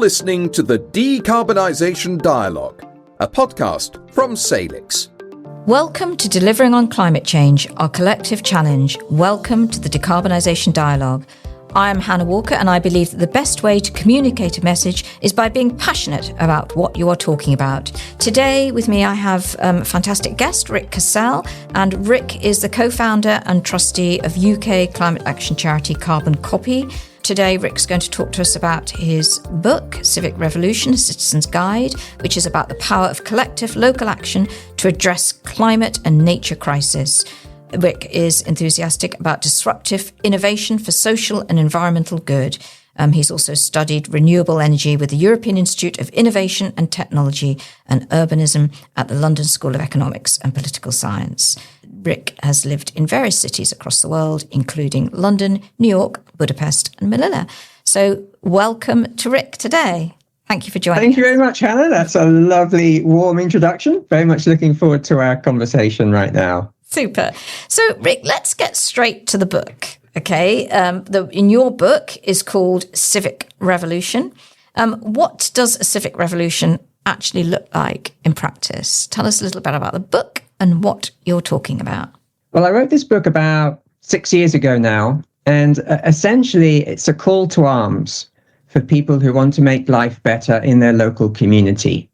listening to the Decarbonisation Dialogue, a podcast from Salix. Welcome to Delivering on Climate Change, our collective challenge. Welcome to the Decarbonisation Dialogue. I am Hannah Walker, and I believe that the best way to communicate a message is by being passionate about what you are talking about. Today with me I have a fantastic guest, Ric Casale, and Ric is the co-founder and trustee of UK climate action charity Carbon Copy. Today, Ric's going to talk to us about his book, Civic Revolution, A Citizen's Guide, which is about the power of collective local action to address climate and nature crisis. Ric is enthusiastic about disruptive innovation for social and environmental good. He's also studied renewable energy with the European Institute of Innovation and Technology and Urbanism at the London School of Economics and Political Science. Ric has lived in various cities across the world, including London, New York, Budapest and Manila. So welcome to Ric today. Thank you for joining us. Thank you very much, Hannah. That's a lovely, warm introduction. Very much looking forward to our conversation right now. Super. So, Ric, let's get straight to the book, okay? In your book is called Civic Revolution. What does a civic revolution actually look like in practice? Tell us a little bit about the book and what you're talking about. Well, I wrote this book about 6 years ago now, and essentially it's a call to arms for people who want to make life better in their local community.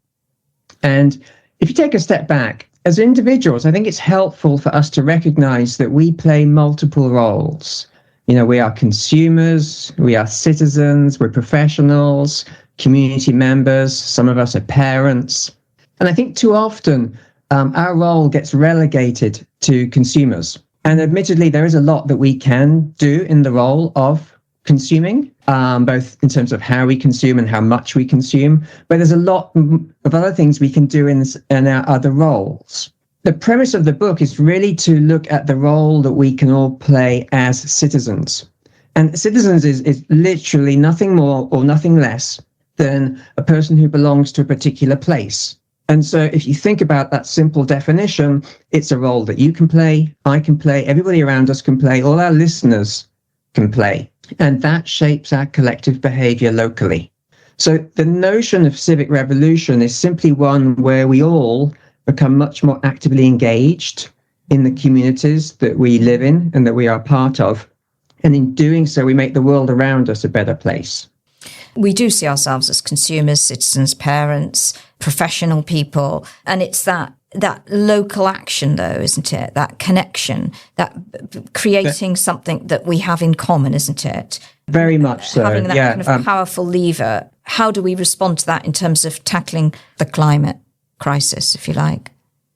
And if you take a step back, as individuals, I think it's helpful for us to recognize that we play multiple roles. You know, we are consumers, we are citizens, we're professionals, community members, some of us are parents. And I think too often our role gets relegated to consumers. And admittedly, there is a lot that we can do in the role of consuming, both in terms of how we consume and how much we consume. But there's a lot of other things we can do in our other roles. The premise of the book is really to look at the role that we can all play as citizens. And citizens is literally nothing more or nothing less than a person who belongs to a particular place. And so if you think about that simple definition, it's a role that you can play, I can play, everybody around us can play, all our listeners can play. And that shapes our collective behavior locally. So the notion of civic revolution is simply one where we all become much more actively engaged in the communities that we live in and that we are part of. And in doing so, we make the world around us a better place. We do see ourselves as consumers, citizens, parents, professional people. And it's that local action, though, isn't it? That connection, that creating something that we have in common, isn't it? Very much so. Having that kind of powerful lever. How do we respond to that in terms of tackling the climate crisis, if you like?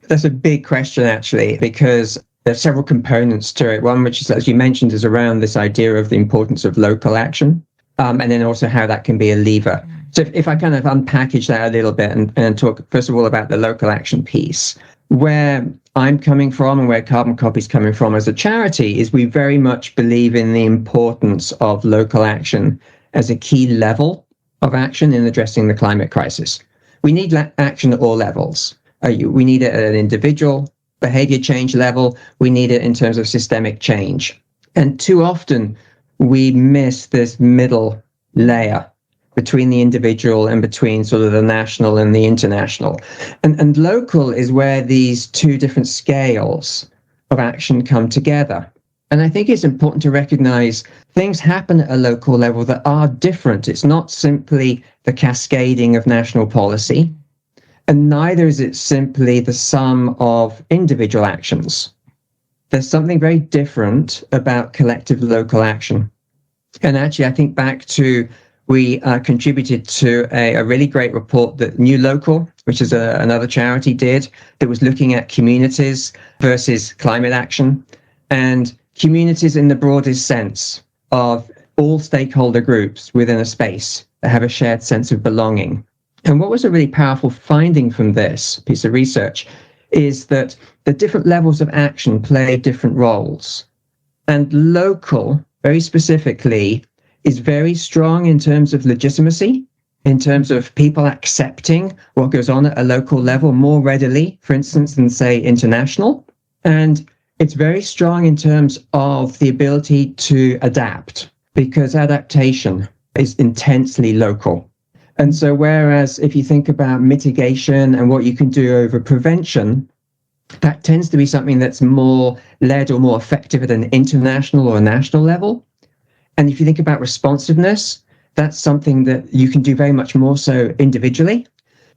That's a big question, actually, because there's several components to it. One, which is, as you mentioned, is around this idea of the importance of local action. And then also how that can be a lever. So if I kind of unpackage that a little bit and talk, first of all, about the local action piece, where I'm coming from and where Carbon Copy is coming from as a charity is we very much believe in the importance of local action as a key level of action in addressing the climate crisis. We need action at all levels. We need it at an individual behavior change level. We need it in terms of systemic change. And too often, we miss this middle layer between the individual and between sort of the national and the international. And local is where these two different scales of action come together. And I think it's important to recognize things happen at a local level that are different. It's not simply the cascading of national policy, and neither is it simply the sum of individual actions. There's something very different about collective local action. And actually, I think back to, we contributed to a really great report that New Local, which is another charity, did, that was looking at communities versus climate action, and communities in the broadest sense of all stakeholder groups within a space that have a shared sense of belonging. And what was a really powerful finding from this piece of research is that the different levels of action play different roles. And local, very specifically, is very strong in terms of legitimacy, in terms of people accepting what goes on at a local level more readily, for instance, than, say, international. And it's very strong in terms of the ability to adapt, because adaptation is intensely local. And so whereas if you think about mitigation and what you can do over prevention, that tends to be something that's more led or more effective at an international or national level. And if you think about responsiveness, that's something that you can do very much more so individually.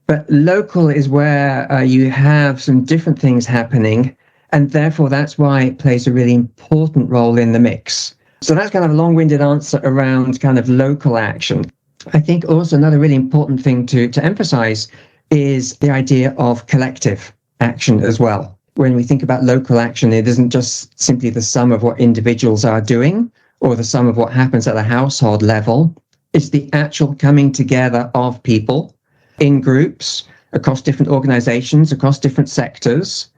But local is where you have some different things happening, and therefore that's why it plays a really important role in the mix. So that's kind of a long-winded answer around kind of local action. I think also another really important thing to emphasize is the idea of collective action as well. When we think about local action, it isn't just simply the sum of what individuals are doing or the sum of what happens at a household level. It's the actual coming together of people in groups across different organizations, across different sectors,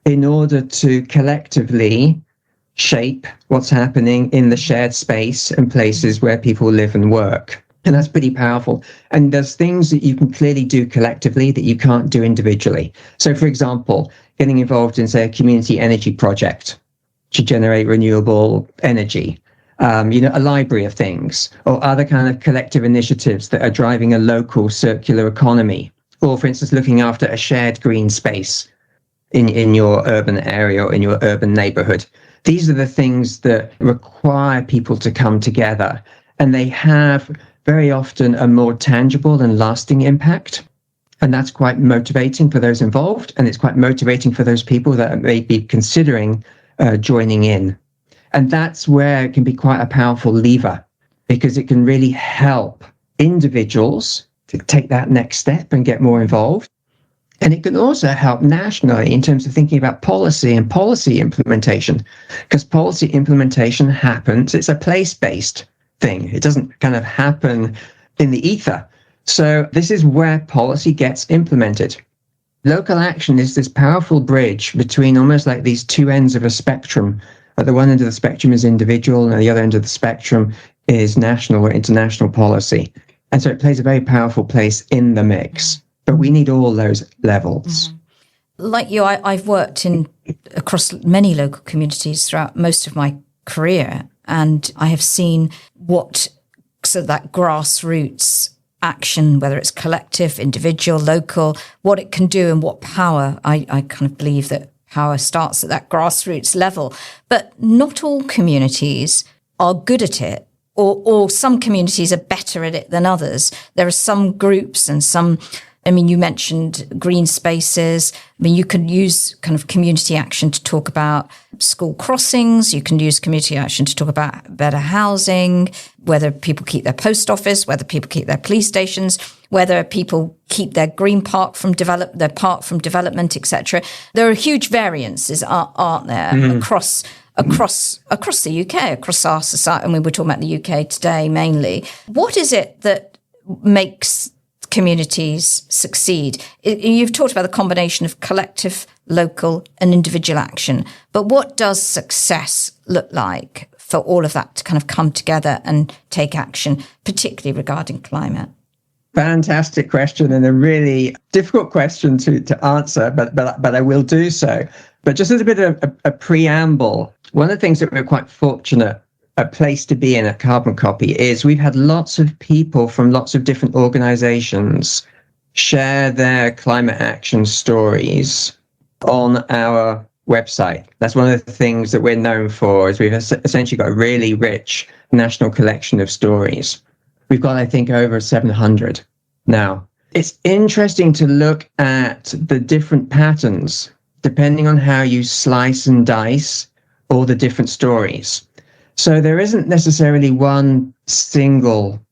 in order to collectively shape what's happening in the shared space and places where people live and work. And that's pretty powerful. And there's things that you can clearly do collectively that you can't do individually. So, for example, getting involved in, say, a community energy project to generate renewable energy, a library of things, or other kind of collective initiatives that are driving a local circular economy, or, for instance, looking after a shared green space in your urban area or in your urban neighborhood. These are the things that require people to come together, and they have very often a more tangible and lasting impact. And that's quite motivating for those involved, and it's quite motivating for those people that may be considering joining in. And that's where it can be quite a powerful lever, because it can really help individuals to take that next step and get more involved. And it can also help nationally in terms of thinking about policy and policy implementation, because policy implementation happens, it's a place-based thing. It doesn't kind of happen in the ether. So this is where policy gets implemented. Local action is this powerful bridge between almost like these two ends of a spectrum. At the one end of the spectrum is individual, and at the other end of the spectrum is national or international policy. And so it plays a very powerful place in the mix. But we need all those levels. Mm-hmm. Like you, I've worked across many local communities throughout most of my career, and I have seen that grassroots action, whether it's collective, individual, local, what it can do and what power. I kind of believe that power starts at that grassroots level. But not all communities are good at it, or some communities are better at it than others. There are some groups and some, you mentioned green spaces. You can use kind of community action to talk about school crossings. You can use community action to talk about better housing, whether people keep their post office, whether people keep their police stations, whether people keep their green park from development, etc. There are huge variances, aren't there, across the UK, across our society. We're talking about the UK today mainly. What is it that makes communities succeed? You've talked about the combination of collective, local, and individual action. But what does success look like for all of that to kind of come together and take action, particularly regarding climate? Fantastic question, and a really difficult question to answer, but I will do so. But just as a bit of a preamble, one of the things that we're quite fortunate a place to be in at Carbon Copy is we've had lots of people from lots of different organizations share their climate action stories on our website. That's one of the things that we're known for, is we've essentially got a really rich national collection of stories. We've got, I think, over 700 now. It's interesting to look at the different patterns, depending on how you slice and dice all the different stories. So there isn't necessarily one single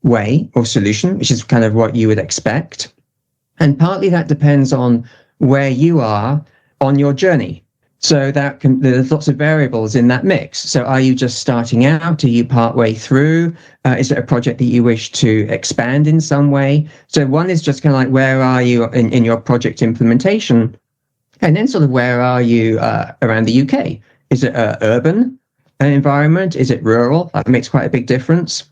way or solution, which is kind of what you would expect. And partly that depends on where you are on your journey. So there's lots of variables in that mix. So are you just starting out? Are you partway through? Is it a project that you wish to expand in some way? So one is just kind of like, where are you in your project implementation? And then sort of, where are you around the UK? Is it urban environment? Is it rural? That makes quite a big difference.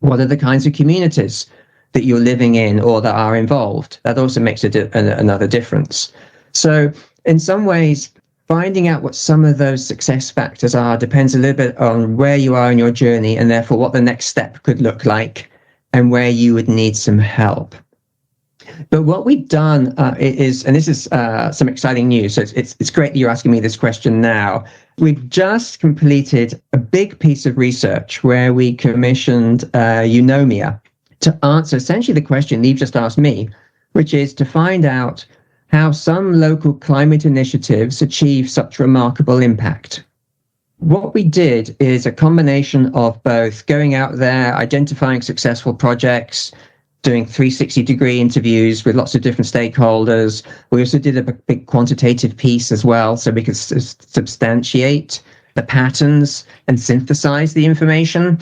What are the kinds of communities that you're living in or that are involved? That also makes another difference. So in some ways, finding out what some of those success factors are depends a little bit on where you are in your journey, and therefore what the next step could look like and where you would need some help. But what we've done is, and this is some exciting news, so it's great that you're asking me this question now. We've just completed a big piece of research where we commissioned Eunomia to answer essentially the question you've just asked me, which is to find out how some local climate initiatives achieve such remarkable impact. What we did is a combination of both going out there, identifying successful projects, doing 360-degree interviews with lots of different stakeholders. We also did a big quantitative piece as well, so we could substantiate the patterns and synthesize the information.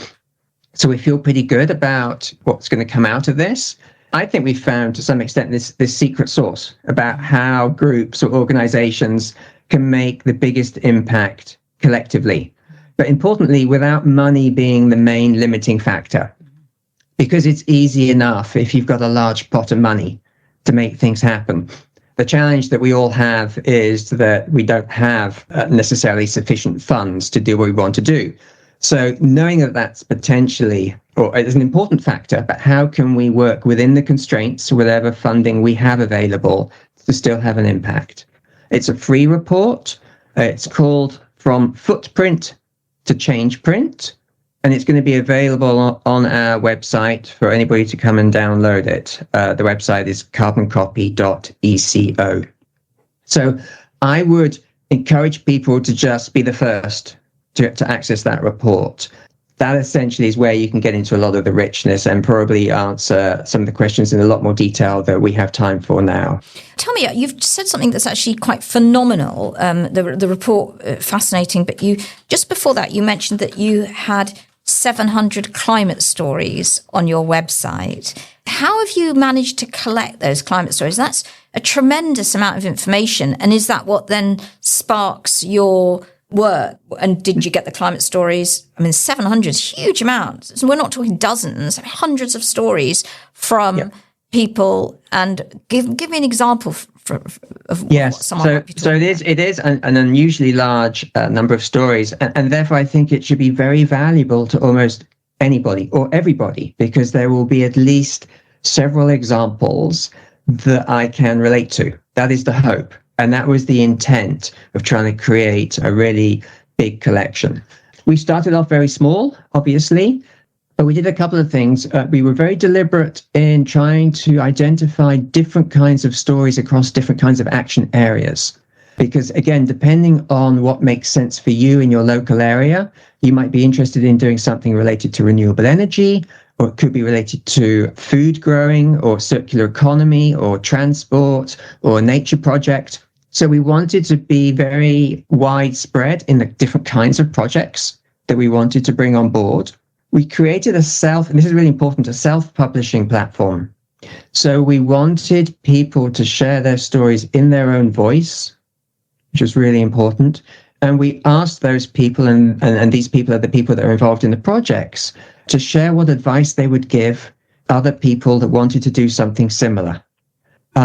So we feel pretty good about what's going to come out of this. I think we found to some extent this secret sauce about how groups or organizations can make the biggest impact collectively. But importantly, without money being the main limiting factor. Because it's easy enough if you've got a large pot of money to make things happen. The challenge that we all have is that we don't have necessarily sufficient funds to do what we want to do. So knowing that that's potentially, or is an important factor, but how can we work within the constraints, whatever funding we have available, to still have an impact? It's a free report. It's called From Footprint to Change Print. And it's going to be available on our website for anybody to come and download it. The website is carboncopy.eco. So I would encourage people to just be the first to access that report. That essentially is where you can get into a lot of the richness and probably answer some of the questions in a lot more detail that we have time for now. Tell me, you've said something that's actually quite phenomenal. The report, fascinating, but you just before that, you mentioned that you had 700 climate stories on your website. How have you managed to collect those climate stories? That's a tremendous amount of information. And is that what then sparks your work? And did you get the climate stories? I mean, 700 is a huge amount. So we're not talking dozens, hundreds of stories from people. And give me an example of yes. Someone might be so it is an unusually large number of stories, and therefore I think it should be very valuable to almost anybody or everybody, because there will be at least several examples that I can relate to. That is the hope, and that was the intent of trying to create a really big collection. We started off very small, obviously, but we did a couple of things. We were very deliberate in trying to identify different kinds of stories across different kinds of action areas. Because again, depending on what makes sense for you in your local area, you might be interested in doing something related to renewable energy, or it could be related to food growing or circular economy or transport or a nature project. So we wanted to be very widespread in the different kinds of projects that we wanted to bring on board. We created and this is really important, a self-publishing platform. So we wanted people to share their stories in their own voice, which was really important. And we asked those people, and these people are the people that are involved in the projects, to share what advice they would give other people that wanted to do something similar.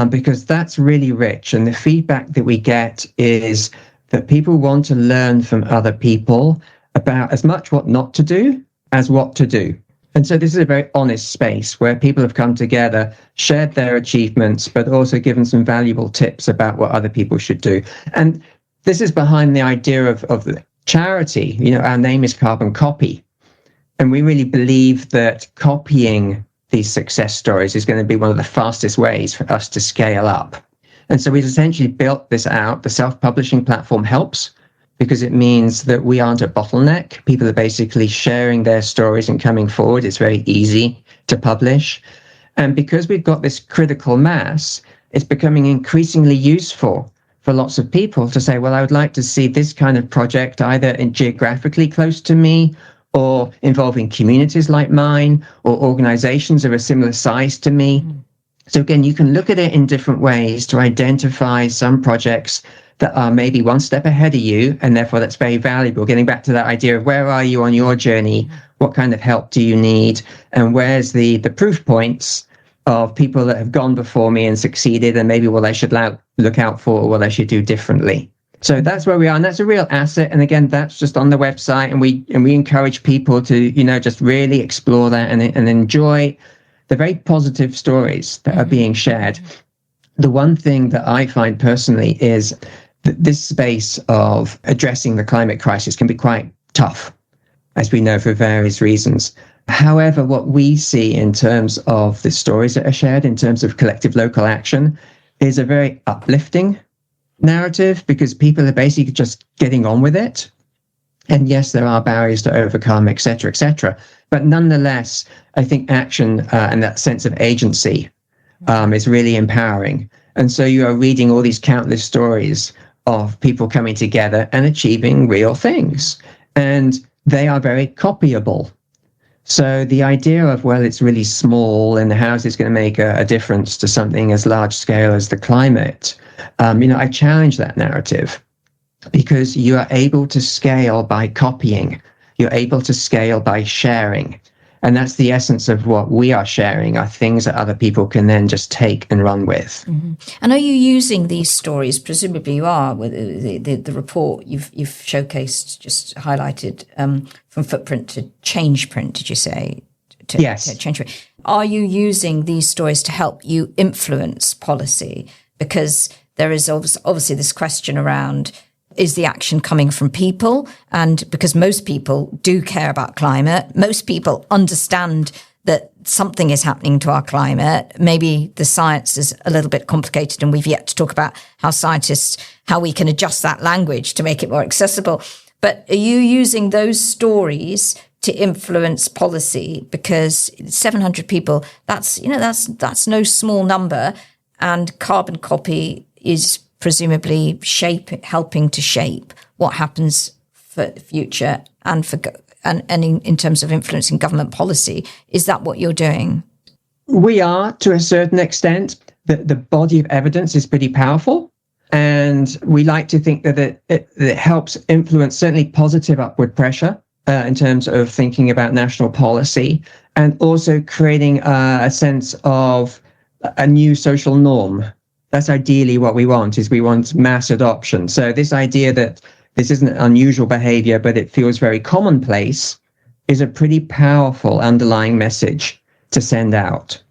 Because that's really rich. And the feedback that we get is that people want to learn from other people about as much what not to do as what to do. And so this is a very honest space where people have come together, shared their achievements, but also given some valuable tips about what other people should do. And this is behind the idea of the charity. You know, our name is Carbon Copy. And we really believe that copying these success stories is going to be one of the fastest ways for us to scale up. And so we've essentially built this out. The self-publishing platform helps, because it means that we aren't a bottleneck. People are basically sharing their stories and coming forward. It's very easy to publish. And because we've got this critical mass, it's becoming increasingly useful for lots of people to say, well, I would like to see this kind of project either geographically close to me, or involving communities like mine, or organizations of a similar size to me. So again, you can look at it in different ways to identify some projects that are maybe one step ahead of you, and therefore that's very valuable. Getting back to that idea of where are you on your journey, what kind of help do you need, and where's the proof points of people that have gone before me and succeeded, and maybe what I should look out for, or what I should do differently. So that's where we are, and that's a real asset. And again, that's just on the website, and we encourage people to, just really explore that and enjoy the very positive stories that are being shared. The one thing that I find personally is that this space of addressing the climate crisis can be quite tough, as we know, for various reasons. However, what we see in terms of the stories that are shared, in terms of collective local action, is a very uplifting narrative, because people are basically just getting on with it. And yes, there are barriers to overcome, etc., etc. But nonetheless, I think action and that sense of agency is really empowering. And so you are reading all these countless stories of people coming together and achieving real things. And they are very copyable. So the idea of, well, it's really small and how is this going to make a difference to something as large scale as the climate? I challenge that narrative, because you are able to scale by copying. You're able to scale by sharing. And that's the essence of what we are sharing, are things that other people can then just take and run with. Mm-hmm. And are you using these stories? Presumably you are, with the report you've showcased, just highlighted, from footprint to change print, did you say? Yes. To change print. Are you using these stories to help you influence policy? Because there is obviously this question around, is the action coming from people? And because most people do care about climate, most people understand that something is happening to our climate. Maybe the science is a little bit complicated, and we've yet to talk about how we can adjust that language to make it more accessible. But are you using those stories to influence policy? Because 700 people, that's no small number, and carbon copy is presumably helping to shape what happens for the future and in terms of influencing government policy. Is that what you're doing? We are, to a certain extent. The body of evidence is pretty powerful, and we like to think that it helps influence certainly positive upward pressure in terms of thinking about national policy, and also creating a sense of a new social norm. That's ideally what we want, is we want mass adoption. So this idea that this isn't unusual behavior, but it feels very commonplace, is a pretty powerful underlying message to send out.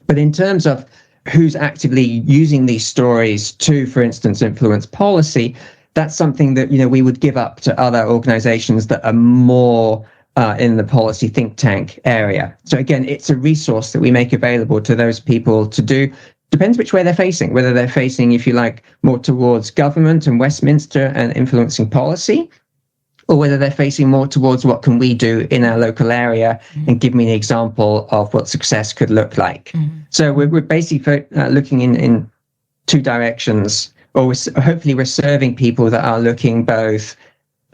But in terms of who's actively using these stories to, for instance, influence policy, that's something that, we would give up to other organizations that are more in the policy think tank area. So again, it's a resource that we make available to those people to do. Depends which way they're facing, whether they're facing, if you like, more towards government and Westminster and influencing policy, or whether they're facing more towards what can we do in our local area, and give me an example of what success could look like. So we're basically looking in two directions, or hopefully we're serving people that are looking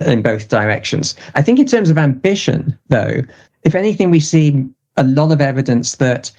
in both directions. I think in terms of ambition, though, if anything, we see a lot of evidence that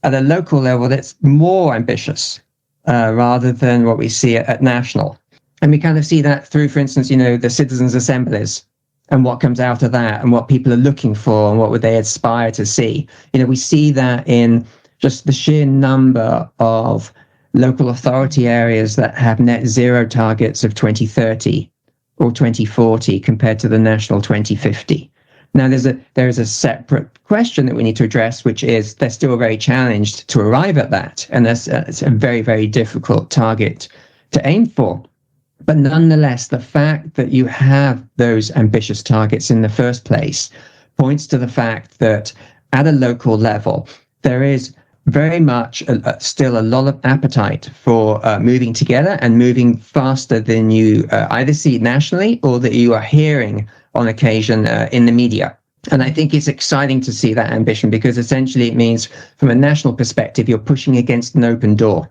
at a local level, that's more ambitious rather than what we see at national. And we kind of see that through, for instance, the citizens' assemblies and what comes out of that, and what people are looking for, and what would they aspire to see. We see that in just the sheer number of local authority areas that have net zero targets of 2030 or 2040 compared to the national 2050. Now, there is a separate question that we need to address, which is they're still very challenged to arrive at that. And it's a very, very difficult target to aim for. But nonetheless, the fact that you have those ambitious targets in the first place points to the fact that at a local level, there is very much still a lot of appetite for moving together and moving faster than you either see nationally or that you are hearing on occasion in the media. And I think it's exciting to see that ambition, because essentially it means from a national perspective, you're pushing against an open door.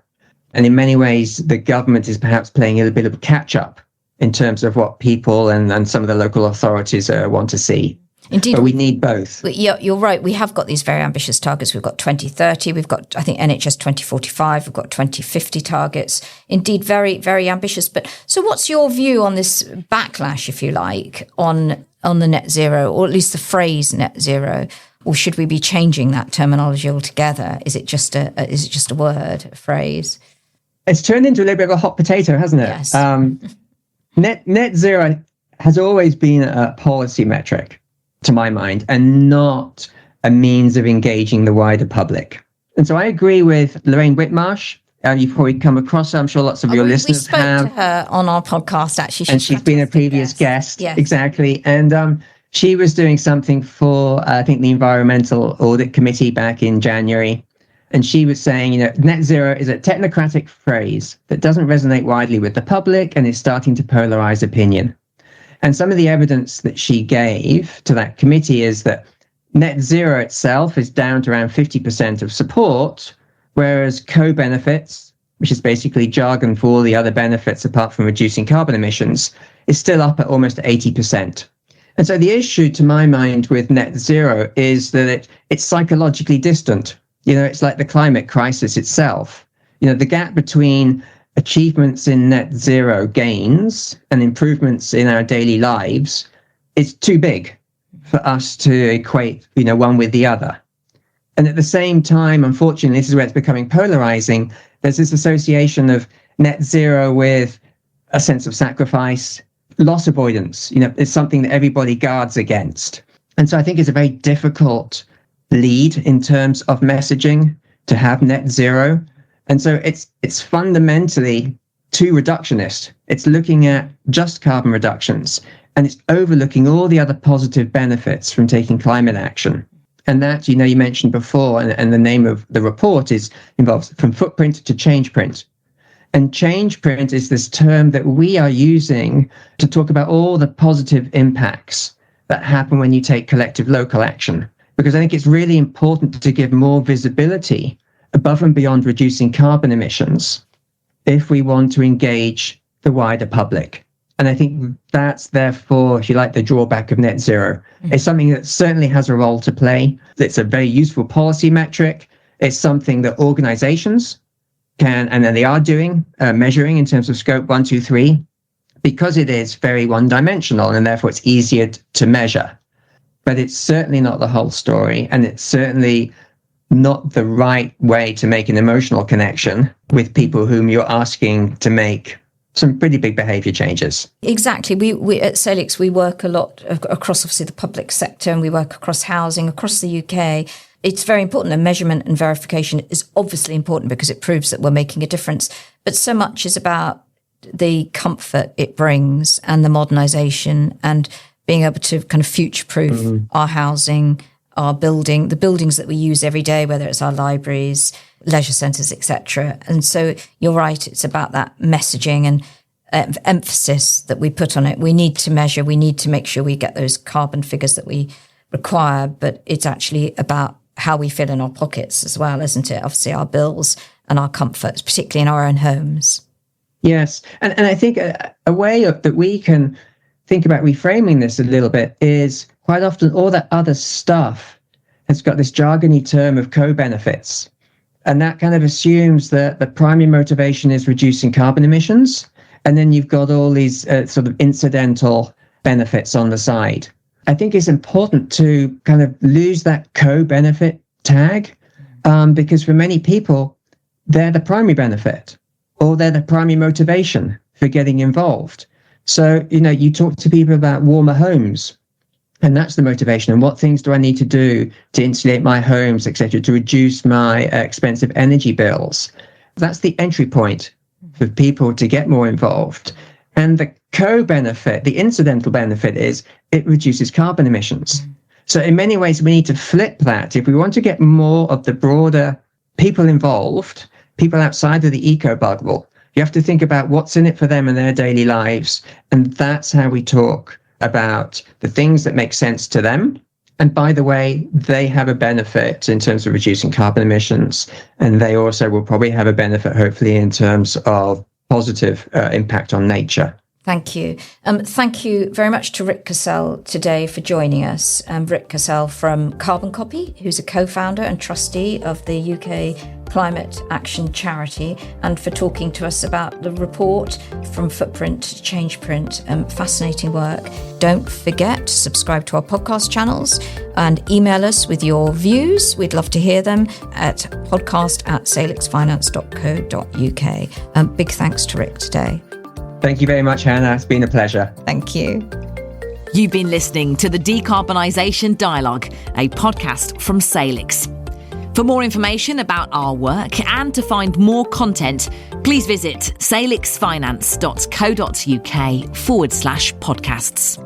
And in many ways, the government is perhaps playing a little bit of catch up in terms of what people and some of the local authorities want to see. Indeed. But we need both. You're right. We have got these very ambitious targets. We've got 2030. We've got, I think, NHS 2045. We've got 2050 targets. Indeed, very, very ambitious. But so what's your view on this backlash, if you like, on the net zero, or at least the phrase net zero? Or should we be changing that terminology altogether? Is it just a word, a phrase? It's turned into a little bit of a hot potato, hasn't it? Yes. Net zero has always been a policy metric, to my mind, and not a means of engaging the wider public. And so I agree with Lorraine Whitmarsh. You've probably come across her. I'm sure lots of your listeners have. We spoke to her on our podcast, actually. She's been a previous guest. Yes. Exactly. And she was doing something for, I think, the Environmental Audit Committee back in January. And she was saying, net zero is a technocratic phrase that doesn't resonate widely with the public and is starting to polarize opinion. And some of the evidence that she gave to that committee is that net zero itself is down to around 50% of support, whereas co-benefits, which is basically jargon for all the other benefits apart from reducing carbon emissions, is still up at almost 80%. And so the issue, to my mind, with net zero is that it's psychologically distant. It's like the climate crisis itself. The gap between achievements in net zero gains and improvements in our daily lives is too big for us to equate, one with the other. And at the same time, unfortunately, this is where it's becoming polarizing. There's this association of net zero with a sense of sacrifice, loss avoidance. It's something that everybody guards against. And so I think it's a very difficult lead in terms of messaging to have net zero. And so it's fundamentally too reductionist. It's looking at just carbon reductions, and it's overlooking all the other positive benefits from taking climate action. And that, you mentioned before, and the name of the report involves from footprint to change print. And change print is this term that we are using to talk about all the positive impacts that happen when you take collective local action. Because I think it's really important to give more visibility above and beyond reducing carbon emissions if we want to engage the wider public. And I think that's therefore, if you like, the drawback of net zero. It's something that certainly has a role to play. It's a very useful policy metric. It's something that organizations can, and then they are doing, measuring in terms of scope 1, 2, 3, because it is very one-dimensional and therefore it's easier to measure. But it's certainly not the whole story, and it's certainly not the right way to make an emotional connection with people whom you're asking to make some pretty big behaviour changes. Exactly. We at Salix, we work a lot across, obviously, the public sector, and we work across housing, across the UK. It's very important, and measurement and verification is obviously important because it proves that we're making a difference. But so much is about the comfort it brings and the modernisation and being able to kind of future-proof our housing, our building, the buildings that we use every day, whether it's our libraries, leisure centres, etc. And so you're right, it's about that messaging and emphasis that we put on it. We need to measure, we need to make sure we get those carbon figures that we require, but it's actually about how we feel in our pockets as well, isn't it? Obviously, our bills and our comforts, particularly in our own homes. Yes. And I think a way that we can think about reframing this a little bit is quite often all that other stuff has got this jargony term of co-benefits. And that kind of assumes that the primary motivation is reducing carbon emissions. And then you've got all these sort of incidental benefits on the side. I think it's important to kind of lose that co-benefit tag because for many people, they're the primary benefit or they're the primary motivation for getting involved. So, you talk to people about warmer homes, and that's the motivation. And what things do I need to do to insulate my homes, etc., to reduce my expensive energy bills? That's the entry point for people to get more involved. And the co-benefit, the incidental benefit is it reduces carbon emissions. So in many ways, we need to flip that. If we want to get more of the broader people involved, people outside of the eco bubble, you have to think about what's in it for them in their daily lives. And that's how we talk about the things that make sense to them. And by the way, they have a benefit in terms of reducing carbon emissions. And they also will probably have a benefit, hopefully, in terms of positive impact on nature. Thank you. Thank you very much to Ric Casale today for joining us. Ric Casale from Carbon Copy, who's a co-founder and trustee of the UK Climate Action Charity, and for talking to us about the report From Footprint to Change Print. Fascinating work. Don't forget to subscribe to our podcast channels and email us with your views. We'd love to hear them at podcast@salixfinance.co.uk. Big thanks to Ric today. Thank you very much, Hannah. It's been a pleasure. Thank you. You've been listening to the Decarbonisation Dialogue, a podcast from Salix. For more information about our work and to find more content, please visit salixfinance.co.uk/podcasts.